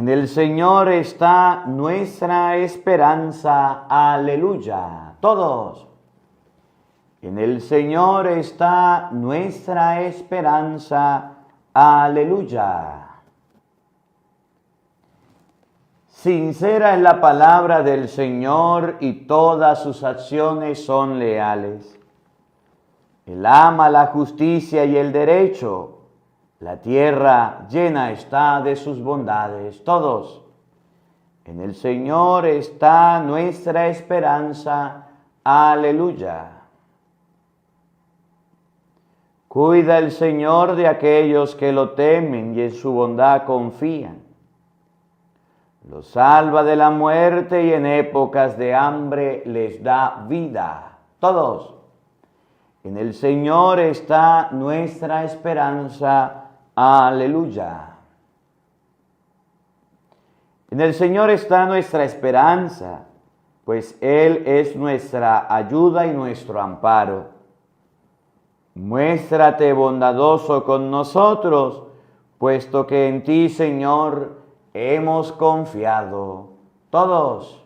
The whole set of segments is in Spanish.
En el Señor está nuestra esperanza. Aleluya. Todos. En el Señor está nuestra esperanza. Aleluya. Sincera es la palabra del Señor y todas sus acciones son leales. Él ama la justicia y el derecho. La tierra llena está de sus bondades. Todos. En el Señor está nuestra esperanza. Aleluya. Cuida el Señor de aquellos que lo temen y en su bondad confían. Los salva de la muerte y en épocas de hambre les da vida. Todos. En el Señor está nuestra esperanza. Aleluya. En el Señor está nuestra esperanza, pues Él es nuestra ayuda y nuestro amparo. Muéstrate bondadoso con nosotros, puesto que en ti, Señor, hemos confiado. Todos.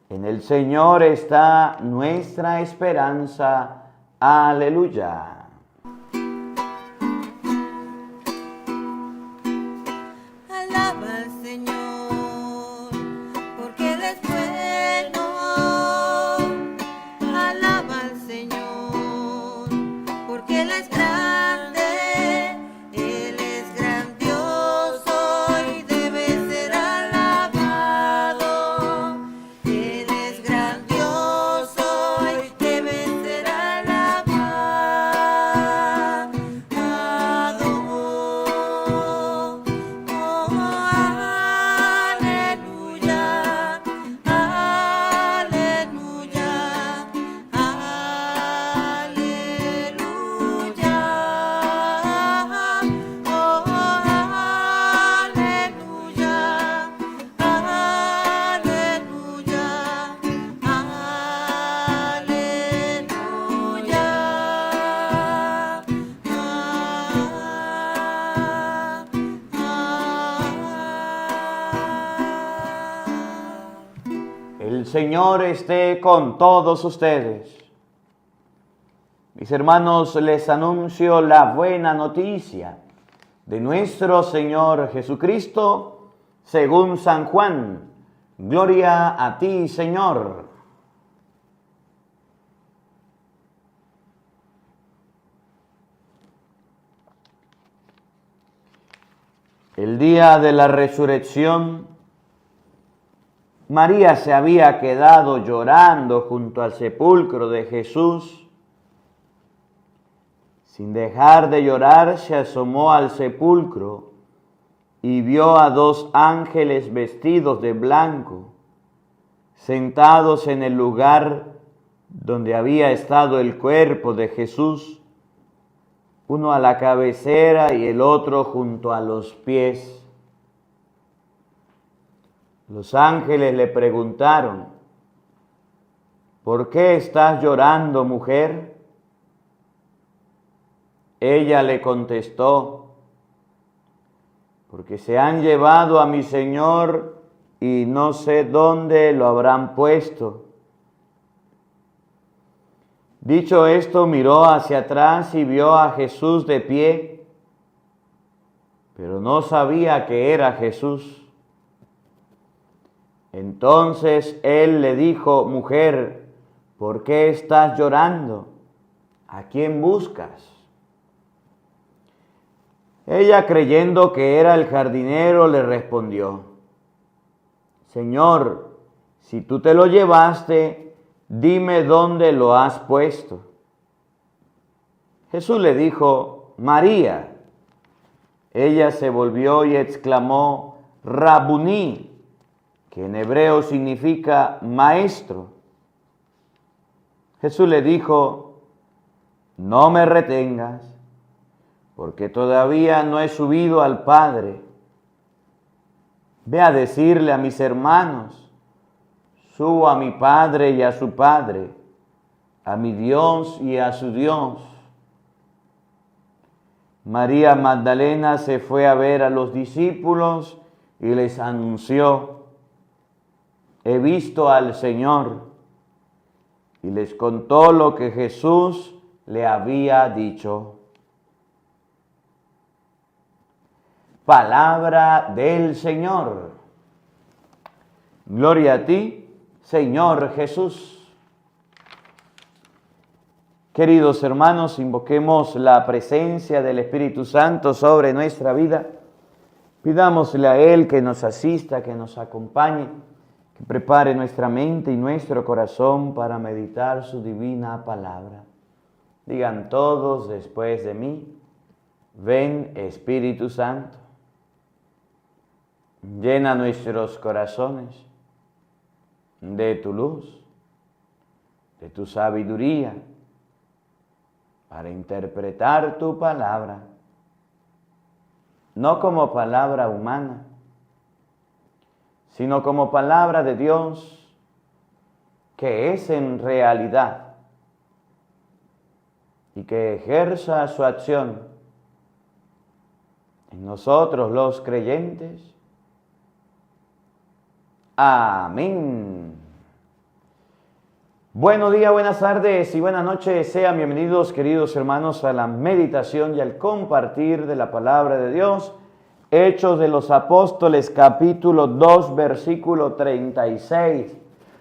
En el Señor está nuestra esperanza. Aleluya. Alaba al Señor, porque Él es bueno. Alaba al Señor, porque Él es grande. Él es grandioso y debe ser alabado. Él es grandioso y debe ser alabado. El Señor esté con todos ustedes. Mis hermanos, les anuncio la buena noticia de nuestro Señor Jesucristo según San Juan. Gloria a ti, Señor. El día de la resurrección, María se había quedado llorando junto al sepulcro de Jesús. Sin dejar de llorar, se asomó al sepulcro y vio a dos ángeles vestidos de blanco, sentados en el lugar donde había estado el cuerpo de Jesús, uno a la cabecera y el otro junto a los pies. Los ángeles le preguntaron: ¿por qué estás llorando, mujer? Ella le contestó: porque se han llevado a mi Señor y no sé dónde lo habrán puesto. Dicho esto, miró hacia atrás y vio a Jesús de pie, pero no sabía que era Jesús. Entonces él le dijo: mujer, ¿por qué estás llorando? ¿A quién buscas? Ella, creyendo que era el jardinero, le respondió: Señor, si tú te lo llevaste, dime dónde lo has puesto. Jesús le dijo: María. Ella se volvió y exclamó: Rabuní, que en hebreo significa maestro. Jesús le dijo: no me retengas, porque todavía no he subido al Padre. Ve a decirle a mis hermanos: subo a mi Padre y a su Padre, a mi Dios y a su Dios. María Magdalena se fue a ver a los discípulos y les anunció: he visto al Señor, y les contó lo que Jesús le había dicho. Palabra del Señor. Gloria a ti, Señor Jesús. Queridos hermanos, invoquemos la presencia del Espíritu Santo sobre nuestra vida. Pidámosle a Él que nos asista, que nos acompañe, que prepare nuestra mente y nuestro corazón para meditar su divina palabra. Digan todos después de mí: ven, Espíritu Santo. Llena nuestros corazones de tu luz, de tu sabiduría, para interpretar tu palabra, no como palabra humana, sino como palabra de Dios, que es en realidad, y que ejerza su acción en nosotros los creyentes. Amén. Buenos días, buenas tardes y buenas noches. Sean bienvenidos, queridos hermanos, a la meditación y al compartir de la palabra de Dios. Hechos de los Apóstoles, capítulo 2, versículo 36.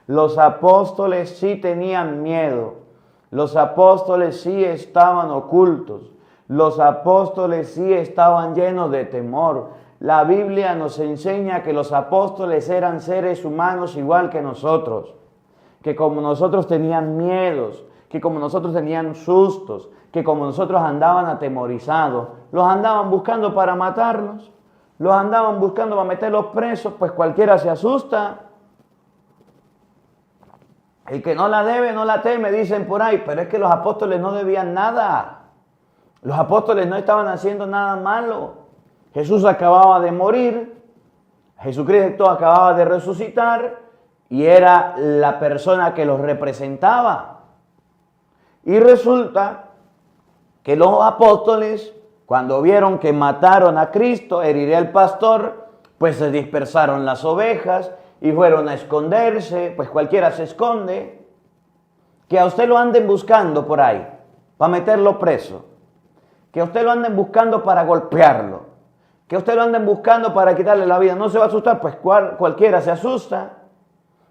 Los apóstoles sí tenían miedo. Los apóstoles sí estaban ocultos. Los apóstoles sí estaban llenos de temor. La Biblia nos enseña que los apóstoles eran seres humanos igual que nosotros, que como nosotros tenían miedos, que como nosotros tenían sustos, que como nosotros andaban atemorizados, los andaban buscando para matarlos, los andaban buscando para meterlos presos, pues cualquiera se asusta. El que no la debe, no la teme, dicen por ahí, pero es que los apóstoles no debían nada. Los apóstoles no estaban haciendo nada malo. Jesús acababa de morir, Jesucristo acababa de resucitar, y era la persona que los representaba. Y resulta que los apóstoles, cuando vieron que mataron a Cristo, heriré al pastor, pues se dispersaron las ovejas y fueron a esconderse, pues cualquiera se esconde. Que a usted lo anden buscando por ahí, para meterlo preso. Que a usted lo anden buscando para golpearlo. Que a usted lo anden buscando para quitarle la vida. No se va a asustar, pues cualquiera se asusta.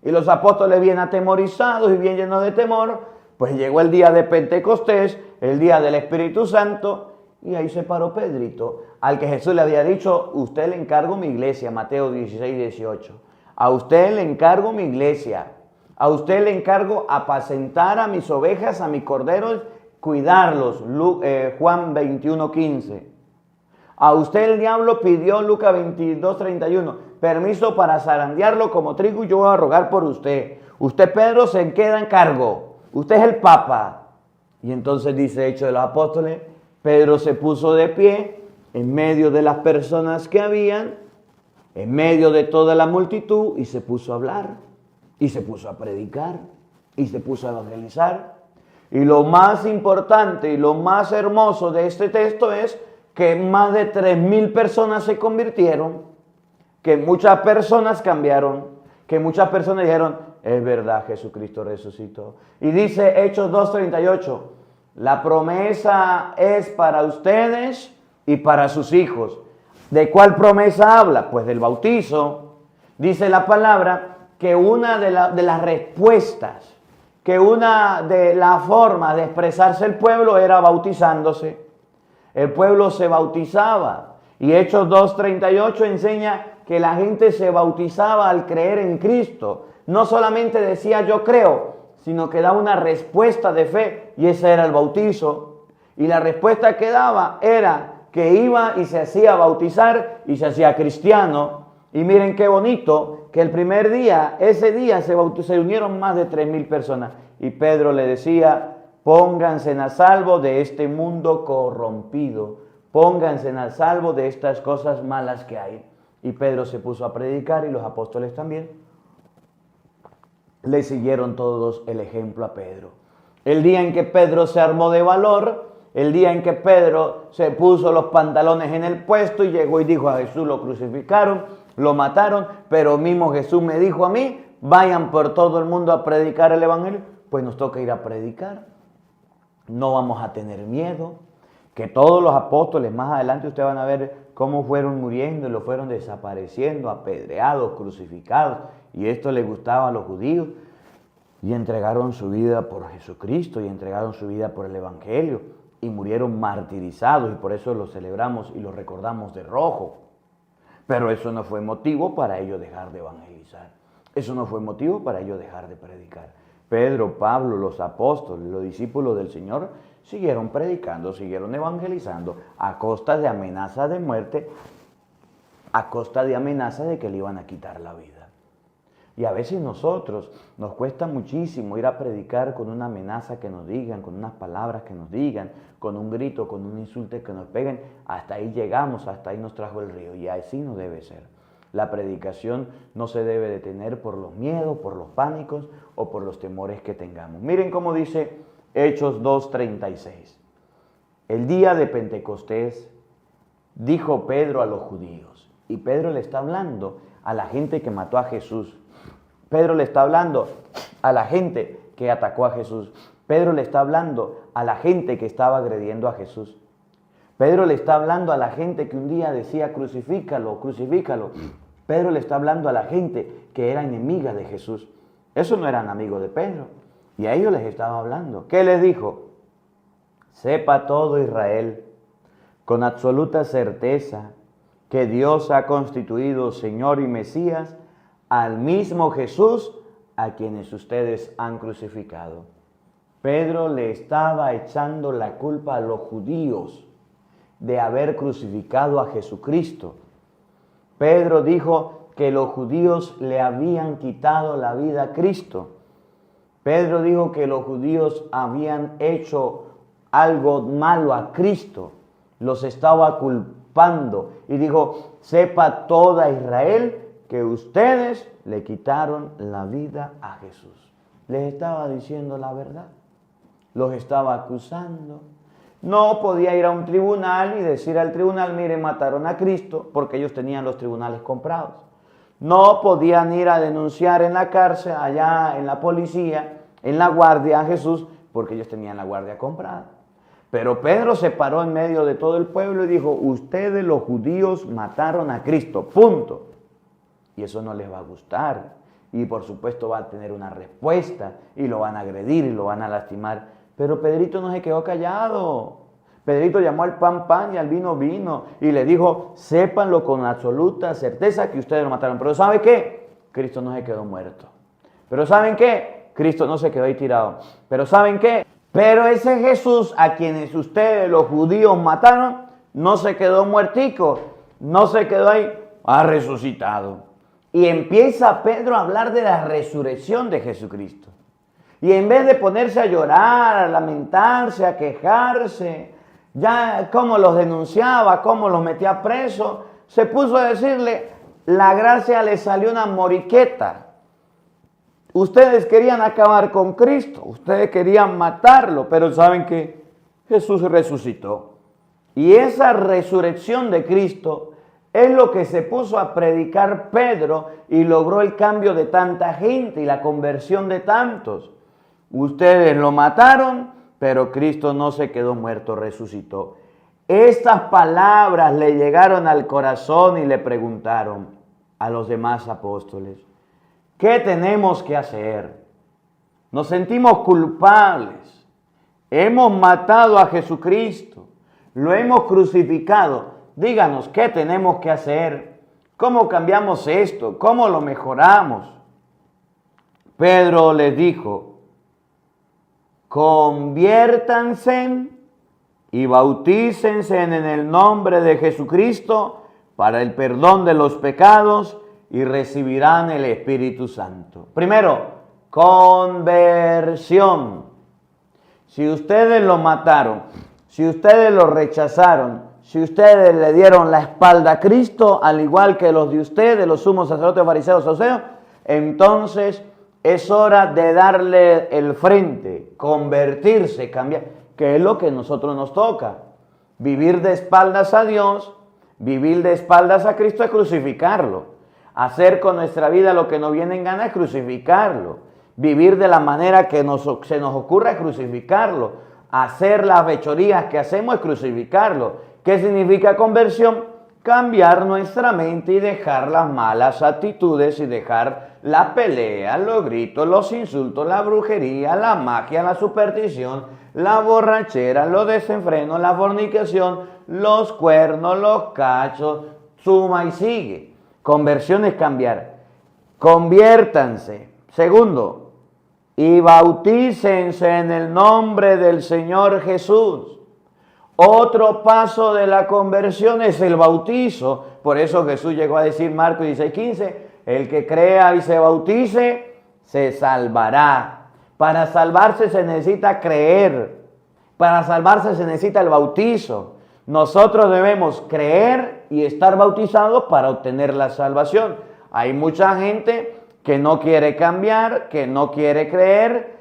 Y los apóstoles bien atemorizados y bien llenos de temor, pues llegó el día de Pentecostés, el día del Espíritu Santo, y ahí se paró Pedrito, al que Jesús le había dicho: usted le encargo mi iglesia, Mateo 16, 18. A usted le encargo mi iglesia, a usted le encargo apacentar a mis ovejas, a mis corderos, cuidarlos, Juan 21, 15. A usted el diablo pidió, Lucas 22, 31, permiso para zarandearlo como trigo, y yo voy a rogar por usted. Usted, Pedro, se queda en cargo. Usted es el Papa. Y entonces dice Hechos de los Apóstoles, Pedro se puso de pie en medio de las personas que habían, en medio de toda la multitud, y se puso a hablar, y se puso a predicar, y se puso a evangelizar. Y lo más importante y lo más hermoso de este texto es que más de 3,000 personas se convirtieron, que muchas personas cambiaron, que muchas personas dijeron: es verdad, Jesucristo resucitó. Y dice Hechos 2:38, la promesa es para ustedes y para sus hijos. ¿De cuál promesa habla? Pues del bautizo. Dice la palabra que una de las respuestas, que una de las formas de expresarse el pueblo era bautizándose. El pueblo se bautizaba, y Hechos 2:38 enseña que la gente se bautizaba al creer en Cristo. No solamente decía yo creo, sino que daba una respuesta de fe, y ese era el bautizo. Y la respuesta que daba era que iba y se hacía bautizar y se hacía cristiano. Y miren qué bonito, que el primer día, ese día se unieron más de 3,000 personas. Y Pedro le decía: pónganse a salvo de este mundo corrompido. Pónganse a salvo de estas cosas malas que hay. Y Pedro se puso a predicar, y los apóstoles también. Le siguieron todos el ejemplo a Pedro. El día en que Pedro se armó de valor, el día en que Pedro se puso los pantalones en el puesto y llegó y dijo a Jesús, lo crucificaron, lo mataron, pero mismo Jesús me dijo a mí, vayan por todo el mundo a predicar el Evangelio. Pues nos toca ir a predicar. No vamos a tener miedo. Que todos los apóstoles, más adelante ustedes van a ver cómo fueron muriendo y lo fueron desapareciendo, apedreados, crucificados. Y esto les gustaba a los judíos. Y entregaron su vida por Jesucristo y entregaron su vida por el Evangelio. Y murieron martirizados y por eso los celebramos y los recordamos de rojo. Pero eso no fue motivo para ellos dejar de evangelizar. Eso no fue motivo para ellos dejar de predicar. Pedro, Pablo, los apóstoles, los discípulos del Señor siguieron predicando, siguieron evangelizando a costa de amenazas de muerte, a costa de amenazas de que le iban a quitar la vida. Y a veces nosotros nos cuesta muchísimo ir a predicar con una amenaza que nos digan, con unas palabras que nos digan, con un grito, con un insulto que nos peguen. Hasta ahí llegamos, hasta ahí nos trajo el río y así no debe ser. La predicación no se debe detener por los miedos, por los pánicos o por los temores que tengamos. Miren cómo dice Hechos 2:36. El día de Pentecostés dijo Pedro a los judíos, y Pedro le está hablando a la gente que mató a Jesús. Pedro le está hablando a la gente que atacó a Jesús. Pedro le está hablando a la gente que estaba agrediendo a Jesús. Pedro le está hablando a la gente que un día decía crucifícalo, crucifícalo. Pedro le está hablando a la gente que era enemiga de Jesús. Esos no eran amigos de Pedro. Y a ellos les estaba hablando. ¿Qué les dijo? Sepa todo Israel con absoluta certeza que Dios ha constituido Señor y Mesías al mismo Jesús a quienes ustedes han crucificado. Pedro le estaba echando la culpa a los judíos de haber crucificado a Jesucristo. Pedro dijo que los judíos le habían quitado la vida a Cristo. Pedro dijo que los judíos habían hecho algo malo a Cristo. Los estaba culpando y dijo, sepa toda Israel que ustedes le quitaron la vida a Jesús. Les estaba diciendo la verdad. Los estaba acusando. No podía ir a un tribunal y decir al tribunal, mire, mataron a Cristo, porque ellos tenían los tribunales comprados. No podían ir a denunciar en la cárcel, allá en la policía, en la guardia a Jesús, porque ellos tenían la guardia comprada. Pero Pedro se paró en medio de todo el pueblo y dijo, ustedes los judíos mataron a Cristo, punto. Y eso no les va a gustar. Y por supuesto va a tener una respuesta y lo van a agredir y lo van a lastimar. Pero Pedrito no se quedó callado. Pedrito llamó al pan pan y al vino vino y le dijo, sépanlo con absoluta certeza que ustedes lo mataron. Pero ¿sabe qué? Cristo no se quedó muerto. Pero ¿saben qué? Cristo no se quedó ahí tirado. Pero ¿saben qué? Pero ese Jesús a quienes ustedes los judíos mataron, no se quedó muertico, no se quedó ahí, ha resucitado. Y empieza Pedro a hablar de la resurrección de Jesucristo. Y en vez de ponerse a llorar, a lamentarse, a quejarse, ya cómo los denunciaba, cómo los metía presos, se puso a decirle, la gracia le salió una moriqueta. Ustedes querían acabar con Cristo, ustedes querían matarlo, pero ¿saben qué? Jesús resucitó. Y esa resurrección de Cristo es lo que se puso a predicar Pedro y logró el cambio de tanta gente y la conversión de tantos. Ustedes lo mataron, pero Cristo no se quedó muerto, resucitó. Estas palabras le llegaron al corazón y le preguntaron a los demás apóstoles, ¿qué tenemos que hacer? Nos sentimos culpables. Hemos matado a Jesucristo. Lo hemos crucificado. Díganos, ¿qué tenemos que hacer? ¿Cómo cambiamos esto? ¿Cómo lo mejoramos? Pedro les dijo, conviértanse y bautícense en el nombre de Jesucristo para el perdón de los pecados y recibirán el Espíritu Santo. Primero, conversión. Si ustedes lo mataron, si ustedes lo rechazaron, si ustedes le dieron la espalda a Cristo, al igual que los de ustedes, los sumos sacerdotes, fariseos, saduceos, entonces es hora de darle el frente, convertirse, cambiar, que es lo que a nosotros nos toca. Vivir de espaldas a Dios, vivir de espaldas a Cristo es crucificarlo. Hacer con nuestra vida lo que nos viene en gana es crucificarlo. Vivir de la manera que se nos ocurra crucificarlo. Hacer las fechorías que hacemos es crucificarlo. ¿Qué significa conversión? Cambiar nuestra mente y dejar las malas actitudes y dejar la pelea, los gritos, los insultos, la brujería, la magia, la superstición, la borrachera, los desenfrenos, la fornicación, los cuernos, los cachos, suma y sigue. Conversión es cambiar. Conviértanse. Segundo, y bautícense en el nombre del Señor Jesús. Otro paso de la conversión es el bautizo. Por eso Jesús llegó a decir, Marcos 16:15, el que crea y se bautice, se salvará. Para salvarse se necesita creer. Para salvarse se necesita el bautizo. Nosotros debemos creer y estar bautizados para obtener la salvación. Hay mucha gente que no quiere cambiar, que no quiere creer.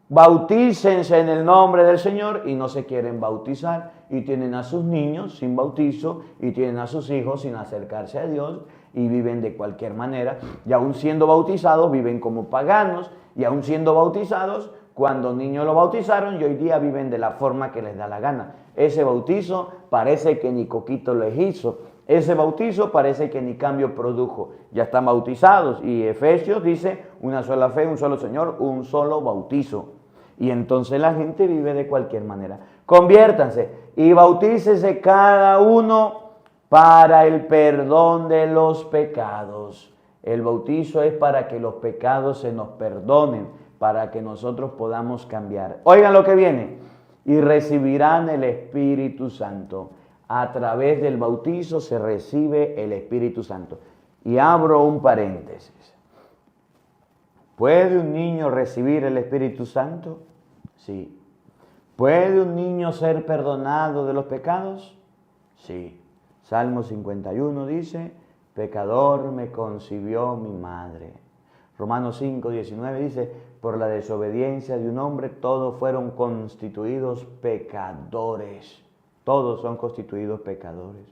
Bautícense en el nombre del Señor y no se quieren bautizar. Y tienen a sus niños sin bautizo y tienen a sus hijos sin acercarse a Dios y viven de cualquier manera. Y aún siendo bautizados viven como paganos y aún siendo bautizados, cuando niños lo bautizaron y hoy día viven de la forma que les da la gana. Ese bautizo parece que ni coquito les hizo. Ese bautizo parece que ni cambio produjo. Ya están bautizados y Efesios dice una sola fe, un solo Señor, un solo bautizo. Y entonces la gente vive de cualquier manera. Conviértanse y bautícese cada uno para el perdón de los pecados. El bautizo es para que los pecados se nos perdonen, para que nosotros podamos cambiar. Oigan lo que viene. Y recibirán el Espíritu Santo. A través del bautizo se recibe el Espíritu Santo. Y abro un paréntesis. ¿Puede un niño recibir el Espíritu Santo? Sí. ¿Puede un niño ser perdonado de los pecados? Sí. Salmo 51 dice, pecador me concibió mi madre. Romanos 5:19 dice, por la desobediencia de un hombre todos fueron constituidos pecadores. Todos son constituidos pecadores.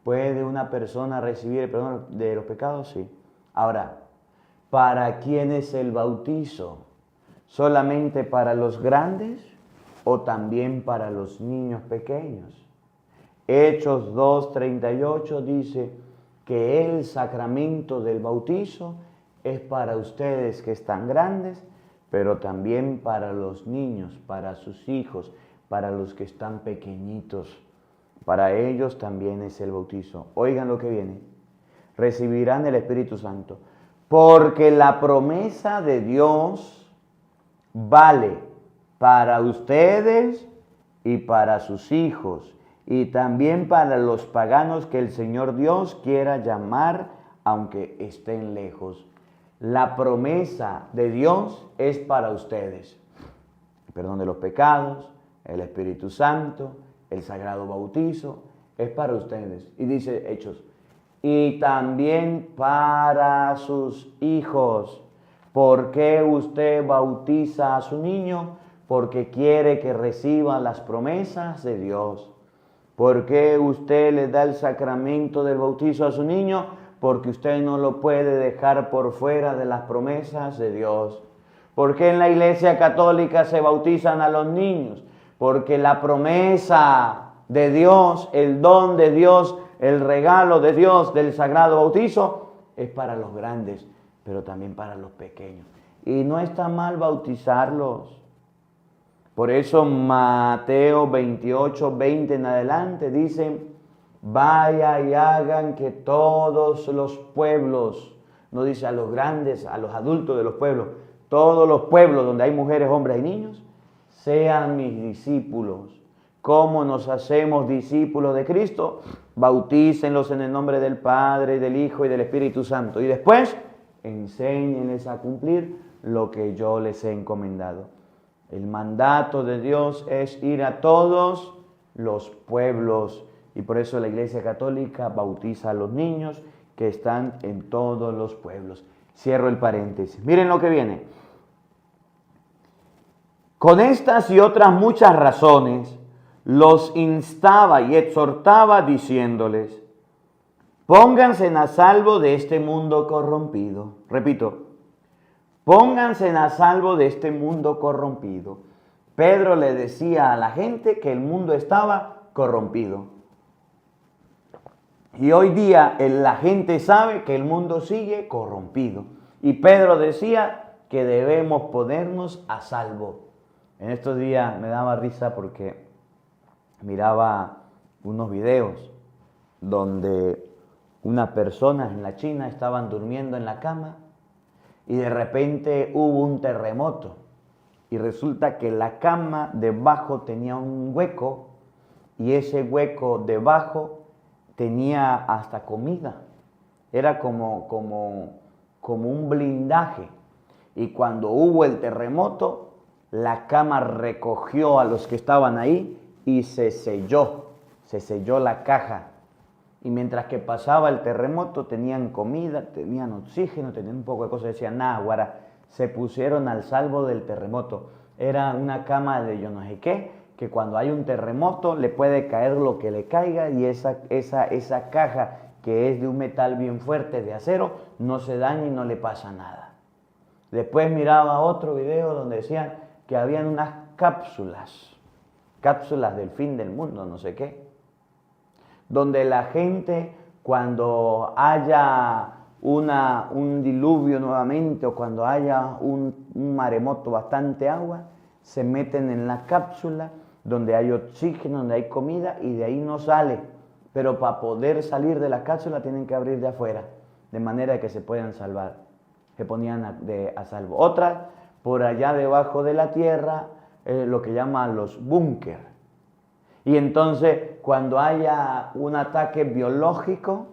¿Puede una persona recibir el perdón de los pecados? Sí. Ahora, ¿para quién es el bautizo? ¿Solamente para los grandes o también para los niños pequeños? Hechos 2:38 dice que el sacramento del bautizo es para ustedes que están grandes, pero también para los niños, para sus hijos, para los que están pequeñitos. Para ellos también es el bautizo. Oigan lo que viene. Recibirán el Espíritu Santo. Porque la promesa de Dios vale para ustedes y para sus hijos. Y también para los paganos que el Señor Dios quiera llamar, aunque estén lejos. La promesa de Dios es para ustedes. El perdón de los pecados, el Espíritu Santo, el sagrado bautizo, es para ustedes. Y dice Hechos, y también para sus hijos. ¿Por qué usted bautiza a su niño? Porque quiere que reciba las promesas de Dios. ¿Por qué usted le da el sacramento del bautizo a su niño? Porque usted no lo puede dejar por fuera de las promesas de Dios. ¿Por qué en la Iglesia Católica se bautizan a los niños? Porque la promesa de Dios, el don de Dios, el regalo de Dios del sagrado bautizo es para los grandes, pero también para los pequeños. Y no está mal bautizarlos. Por eso Mateo 28:20 en adelante dice, vaya y hagan que todos los pueblos, no dice a los grandes, a los adultos de los pueblos, todos los pueblos donde hay mujeres, hombres y niños, sean mis discípulos. ¿Cómo nos hacemos discípulos de Cristo? Bautícenlos en el nombre del Padre, del Hijo y del Espíritu Santo. Y después, enséñenles a cumplir lo que yo les he encomendado. El mandato de Dios es ir a todos los pueblos. Y por eso la Iglesia Católica bautiza a los niños que están en todos los pueblos. Cierro el paréntesis. Miren lo que viene. Con estas y otras muchas razones, los instaba y exhortaba diciéndoles, Pónganse a salvo de este mundo corrompido. Repito, pónganse a salvo de este mundo corrompido. Pedro le decía a la gente que el mundo estaba corrompido. Y hoy día la gente sabe que el mundo sigue corrompido. Y Pedro decía que debemos ponernos a salvo. En estos días me daba risa porque miraba unos videos donde unas personas en la China estaban durmiendo en la cama y de repente hubo un terremoto. Y resulta que la cama debajo tenía un hueco y ese hueco debajo tenía hasta comida. Era como un blindaje. Y cuando hubo el terremoto, la cama recogió a los que estaban ahí y se selló la caja. Y mientras que pasaba el terremoto, tenían comida, tenían oxígeno, tenían un poco de cosas, decían, náguara, se pusieron al salvo del terremoto. Era una cama de yo no sé qué, que cuando hay un terremoto le puede caer lo que le caiga y esa caja que es de un metal bien fuerte, de acero, no se daña y no le pasa nada. Después miraba otro video donde decían que habían unas cápsulas del fin del mundo, no sé qué, donde la gente cuando haya un diluvio nuevamente o cuando haya un maremoto, bastante agua, se meten en la cápsula donde hay oxígeno, donde hay comida y de ahí no sale. Pero para poder salir de la cápsula tienen que abrir de afuera, de manera que se puedan salvar. Se ponían a salvo. Otras, por allá debajo de la tierra, lo que llaman los búnker. Y entonces, cuando haya un ataque biológico,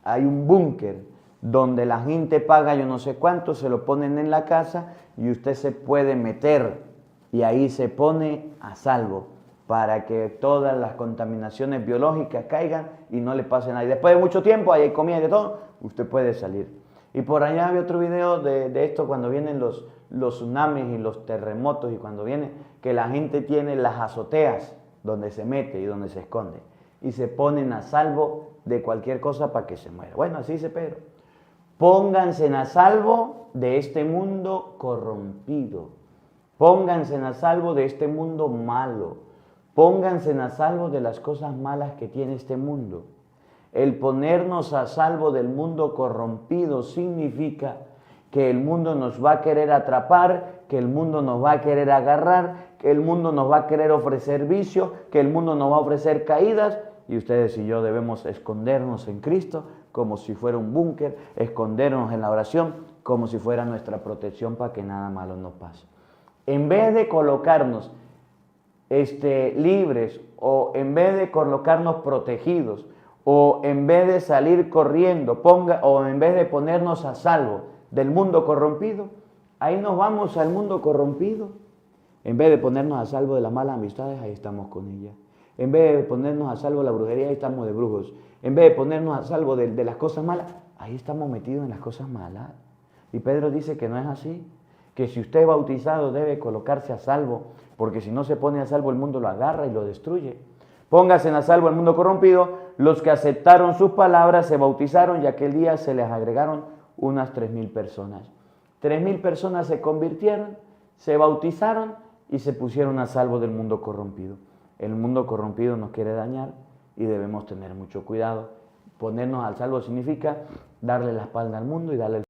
hay un búnker donde la gente paga yo no sé cuánto, se lo ponen en la casa y usted se puede meter y ahí se pone a salvo para que todas las contaminaciones biológicas caigan y no le pase nada. Y después de mucho tiempo, ahí hay comida y de todo, usted puede salir. Y por allá había otro video de esto cuando vienen los tsunamis y los terremotos y cuando viene que la gente tiene las azoteas donde se mete y donde se esconde y se ponen a salvo de cualquier cosa para que se muera. Bueno, así dice Pedro. Pónganse a salvo de este mundo corrompido. Pónganse a salvo de este mundo malo. Pónganse a salvo de las cosas malas que tiene este mundo. El ponernos a salvo del mundo corrompido significa que el mundo nos va a querer atrapar, que el mundo nos va a querer agarrar, que el mundo nos va a querer ofrecer vicio, que el mundo nos va a ofrecer caídas, y ustedes y yo debemos escondernos en Cristo como si fuera un búnker, escondernos en la oración como si fuera nuestra protección para que nada malo nos pase. En vez de colocarnos libres o en vez de colocarnos protegidos o en vez de salir corriendo o en vez de ponernos a salvo del mundo corrompido, ahí nos vamos al mundo corrompido. En vez de ponernos a salvo de las malas amistades, ahí estamos con ellas. En vez de ponernos a salvo de la brujería, ahí estamos de brujos. En vez de ponernos a salvo de las cosas malas, ahí estamos metidos en las cosas malas. Y Pedro dice que no es así, que si usted es bautizado debe colocarse a salvo, porque si no se pone a salvo el mundo lo agarra y lo destruye. Póngase a salvo el mundo corrompido. Los que aceptaron sus palabras se bautizaron y aquel día se les agregaron unas 3,000 personas. 3,000 personas se convirtieron, se bautizaron y se pusieron a salvo del mundo corrompido. El mundo corrompido nos quiere dañar y debemos tener mucho cuidado. Ponernos al salvo significa darle la espalda al mundo y darle el